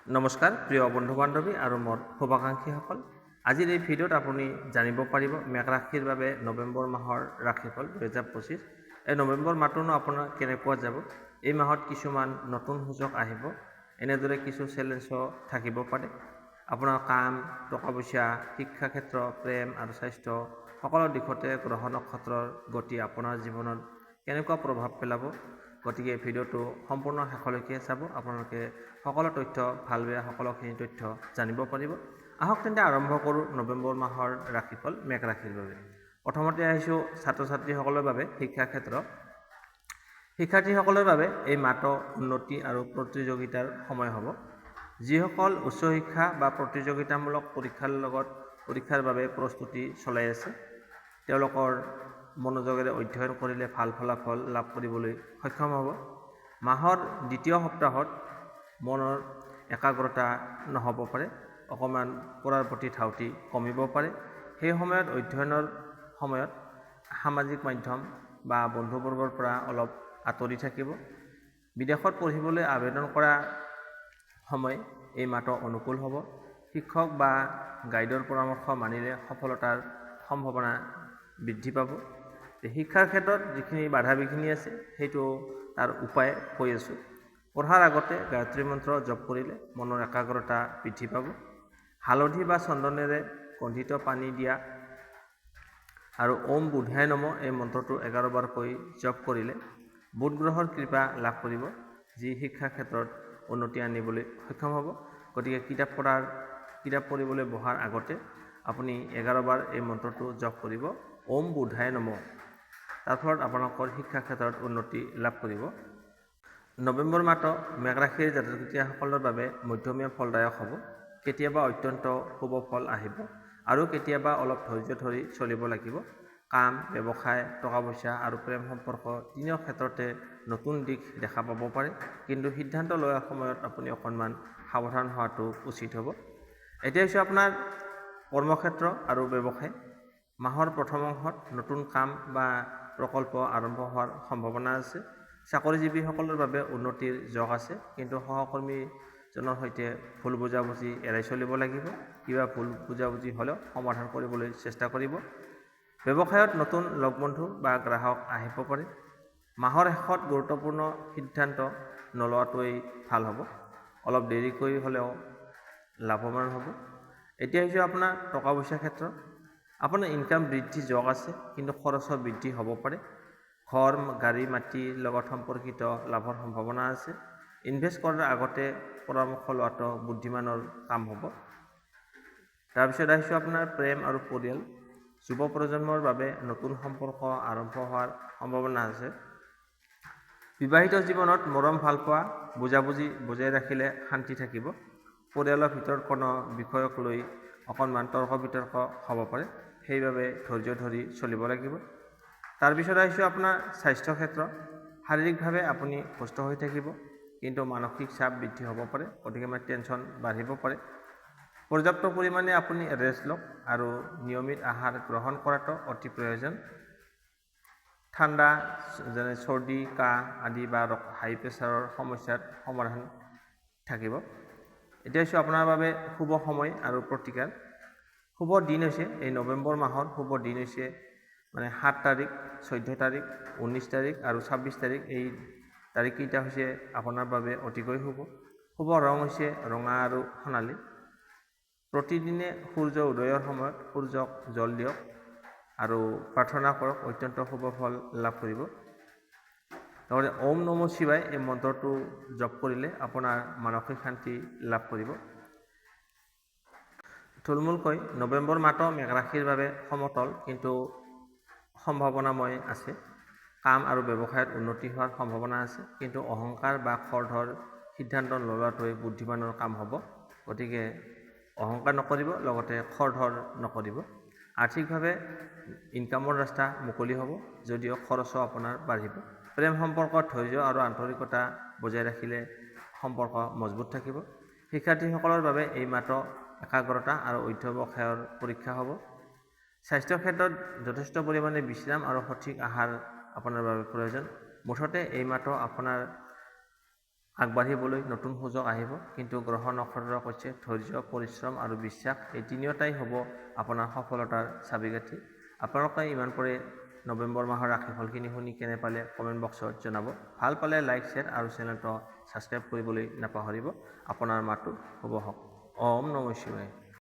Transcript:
নমস্কাৰ প্ৰিয় বন্ধু বান্ধৱী আৰু মোৰ শুভাকাংক্ষীসকল। আজিৰ এই ভিডিঅ'ত আপুনি জানিব পাৰিব মেঘ ৰাশিৰ বাবে নৱেম্বৰ মাহৰ ৰাশিফল 2025। এই নৱেম্বৰ মাহটোনো আপোনাৰ কেনেকুৱা যাব। এই মাহত কিছুমান নতুন সুযোগ আহিব, এনেদৰে কিছু চেলেঞ্জও থাকিব পাৰে। আপোনাৰ কাম, টকা পইচা, শিক্ষা ক্ষেত্ৰ, প্ৰেম আৰু স্বাস্থ্য সকলো দিশতে গ্ৰহ নক্ষত্ৰৰ গতি আপোনাৰ জীৱনত কেনেকুৱা প্ৰভাৱ পেলাব। গতিকে ভিডিঅ'টো সম্পূৰ্ণ শেষলৈকে চাব, আপোনালোকে সকলো তথ্য ভাল বেয়া সকলোখিনি তথ্য জানিব পাৰিব। আহক তেন্তে আৰম্ভ কৰোঁ নৱেম্বৰ মাহৰ ৰাশিফল মেঘ ৰাশিৰ বাবে। প্ৰথমতে আহিছোঁ ছাত্ৰ ছাত্ৰীসকলৰ বাবে শিক্ষা ক্ষেত্ৰ। শিক্ষাৰ্থীসকলৰ বাবে এই মাহটো উন্নতি আৰু প্ৰতিযোগিতাৰ সময় হ'ব। যিসকল উচ্চ শিক্ষা বা প্ৰতিযোগিতামূলক পৰীক্ষাৰ বাবে প্ৰস্তুতি চলাই আছে, তেওঁলোকৰ মনোযোগেৰে অধ্যয়ন কৰিলে ভাল ফলাফল লাভ কৰিবলৈ সক্ষম হ'ব। মাহৰ দ্বিতীয় সপ্তাহত মনৰ একাগ্ৰতা নহ'ব পাৰে, অকণমান পঢ়াৰ প্ৰতি ধাউতি কমিব পাৰে। সেই সময়ত অধ্যয়নৰ সময়ত সামাজিক মাধ্যম বা বন্ধুবৰ্গৰ পৰা অলপ আঁতৰি থাকিব। বিদেশত পঢ়িবলৈ আবেদন কৰা সময় এই মাহটো অনুকূল হ'ব। শিক্ষক বা গাইডৰ পৰামৰ্শ মানিলে সফলতাৰ সম্ভাৱনা বৃদ্ধি পাব। শিক্ষাৰ ক্ষেত্ৰত যিখিনি বাধা বিঘিনি আছে সেইটো তাৰ উপায় কৈ আছোঁ। পঢ়াৰ আগতে গায়ত্ৰী মন্ত্ৰ জপ কৰিলে মনৰ একাগ্ৰতা বৃদ্ধি পাব। হালধি বা চন্দনেৰে গন্ধিত পানী দিয়া আৰু ওম বুধায় নম এই মন্ত্ৰটো 11 বাৰকৈ জপ কৰিলে বুধ গ্ৰহৰ কৃপা লাভ কৰিব, যি শিক্ষা ক্ষেত্ৰত উন্নতি আনিবলৈ সক্ষম হ'ব। গতিকে কিতাপ পঢ়িবলৈ বহাৰ আগতে আপুনি 11 বাৰ এই মন্ত্ৰটো জপ কৰিব, ওম বুধায় নম। তাৰ ফলত আপোনালোকৰ শিক্ষা ক্ষেত্ৰত উন্নতি লাভ কৰিব। নৱেম্বৰ মাহটো মেঘ ৰাশিৰ জাতক জাতিকাসকলৰ বাবে মধ্যমীয়া ফলদায়ক হ'ব। কেতিয়াবা অত্যন্ত শুভ ফল আহিব আৰু কেতিয়াবা অলপ ধৈৰ্য ধৰি চলিব লাগিব। কাম, ব্যৱসায়, টকা পইচা আৰু প্ৰেম সম্পৰ্ক তিনিও ক্ষেত্ৰতে নতুন দিশ দেখা পাব পাৰে, কিন্তু সিদ্ধান্ত লোৱাৰ সময়ত আপুনি অকণমান সাৱধান হোৱাটো উচিত হ'ব। এতিয়া হৈছে আপোনাৰ কৰ্মক্ষেত্ৰ আৰু ব্যৱসায়। মাহৰ প্ৰথম অংশত নতুন কাম বা প্ৰকল্প আৰম্ভ হোৱাৰ সম্ভাৱনা আছে। চাকৰিজীৱীসকলৰ বাবে উন্নতিৰ যোগ আছে, কিন্তু সহকৰ্মীজনৰ সৈতে ভুল বুজাবুজি এৰাই চলিব লাগিব। কিবা ভুল বুজাবুজি হ'লেও সমাধান কৰিবলৈ চেষ্টা কৰিব। ব্যৱসায়ত নতুন লগ বন্ধু বা গ্ৰাহক আহিব পাৰে। মাহৰ শেষত গুৰুত্বপূৰ্ণ সিদ্ধান্ত নোলোৱাটোৱেই ভাল হ'ব, অলপ দেৰিকৈ হ'লেও লাভৱান হ'ব। এতিয়া হৈছে আপোনাৰ টকা পইচাৰ ক্ষেত্ৰ। আপোনাৰ ইনকাম বৃদ্ধি যোগ আছে, কিন্তু খৰচো বৃদ্ধি হ'ব পাৰে। ঘৰ, গাড়ী, মাটিৰ লগত সম্পৰ্কিত লাভৰ সম্ভাৱনা আছে। ইনভেষ্ট কৰাৰ আগতে পৰামৰ্শ লোৱাটো বুদ্ধিমানৰ কাম হ'ব। তাৰপিছত আহিছোঁ আপোনাৰ প্ৰেম আৰু পৰিয়াল। যুৱ প্ৰজন্মৰ বাবে নতুন সম্পৰ্ক আৰম্ভ হোৱাৰ সম্ভাৱনা আছে। বিবাহিত জীৱনত মৰম ভালপোৱা বুজাবুজি বজাই ৰাখিলে শান্তি থাকিব। পৰিয়ালৰ ভিতৰত কোনো বিষয়ক লৈ অকণমান তৰ্ক বিতৰ্ক হ'ব পাৰে, সেইবাবে ধৈৰ্য ধৰি চলিব লাগিব। তাৰপিছত আহিছোঁ আপোনাৰ স্বাস্থ্য ক্ষেত্ৰ। শাৰীৰিকভাৱে আপুনি সুস্থ হৈ থাকিব, কিন্তু মানসিক চাপ বৃদ্ধি হ'ব পাৰে, গতিকে টেনশ্যন বাঢ়িব পাৰে। পৰ্যাপ্ত পৰিমাণে আপুনি ৰেষ্ট লওক আৰু নিয়মিত আহাৰ গ্ৰহণ কৰাটো অতি প্ৰয়োজন। ঠাণ্ডা যেনে চৰ্দি, কাহ আদি বা হাই প্ৰেছাৰৰ সমস্যাৰ সমাধান থাকিব। এতিয়া হৈছে আপোনাৰ বাবে শুভ সময় আৰু প্ৰতিকাৰ। শুভ দিন হৈছে এই নৱেম্বৰ মাহৰ শুভ দিন হৈছে 7 তাৰিখ, 14 তাৰিখ, 19 তাৰিখ আৰু 26 তাৰিখ। এই তাৰিখকেইটা হৈছে আপোনাৰ বাবে অতিকৈ শুভ। শুভ ৰং হৈছে ৰঙা আৰু সোণালী। প্ৰতিদিনে সূৰ্য উদয়ৰ সময়ত সূৰ্যক জল দিয়ক আৰু প্ৰাৰ্থনা কৰক, অত্যন্ত শুভ ফল লাভ কৰিব। লগতে ওম নম শিৱায় এই মন্ত্ৰটো জপ কৰিলে আপোনাৰ মানসিক শান্তি লাভ কৰিব। থুলমূলকৈ নৱেম্বৰ মাহটো মেঘ ৰাশিৰ বাবে সমতল কিন্তু সম্ভাৱনাময় আছে। কাম আৰু ব্যৱসায়ত উন্নতি হোৱাৰ সম্ভাৱনা আছে, কিন্তু অহংকাৰ বা খৰধৰ সিদ্ধান্ত নোলোৱাটোৱে বুদ্ধিমানৰ কাম হ'ব। গতিকে অহংকাৰ নকৰিব, লগতে খৰধৰ নকৰিব। আৰ্থিকভাৱে ইনকামৰ ৰাস্তা মুকলি হ'ব, যদিও খৰচো আপোনাৰ বাঢ়িব। প্ৰেম সম্পৰ্কত ধৈৰ্য আৰু আন্তৰিকতা বজাই ৰাখিলে সম্পৰ্ক মজবুত থাকিব। শিক্ষাৰ্থীসকলৰ বাবে এই মাহটো একাগ্ৰতা আৰু অধ্যৱসায়ৰ পৰীক্ষা হ'ব। স্বাস্থ্যৰ ক্ষেত্ৰত যথেষ্ট পৰিমাণে বিশ্ৰাম আৰু সঠিক আহাৰ আপোনাৰ বাবে প্ৰয়োজন। মুঠতে এই মাহটো আপোনাৰ আগবাঢ়িবলৈ নতুন সুযোগ আহিব। কিন্তু গ্ৰহ নক্ষত্ৰ কৈছে ধৈৰ্য, পৰিশ্ৰম আৰু বিশ্বাস, এই তিনিওটাই হ'ব আপোনাৰ সফলতাৰ চাবিকাঠি। আপোনালোকে ইমান পৰে নৱেম্বৰ মাহৰ ৰাশিফলখিনি শুনি কেনে পালে কমেণ্ট বক্সত জনাব। ভাল পালে লাইক, শ্বেয়াৰ আৰু চেনেলটো ছাবস্ক্ৰাইব কৰিবলৈ নাপাহৰিব। আপোনাৰ মাতো শুভ হওক। ওম নমঃ শিৱায়।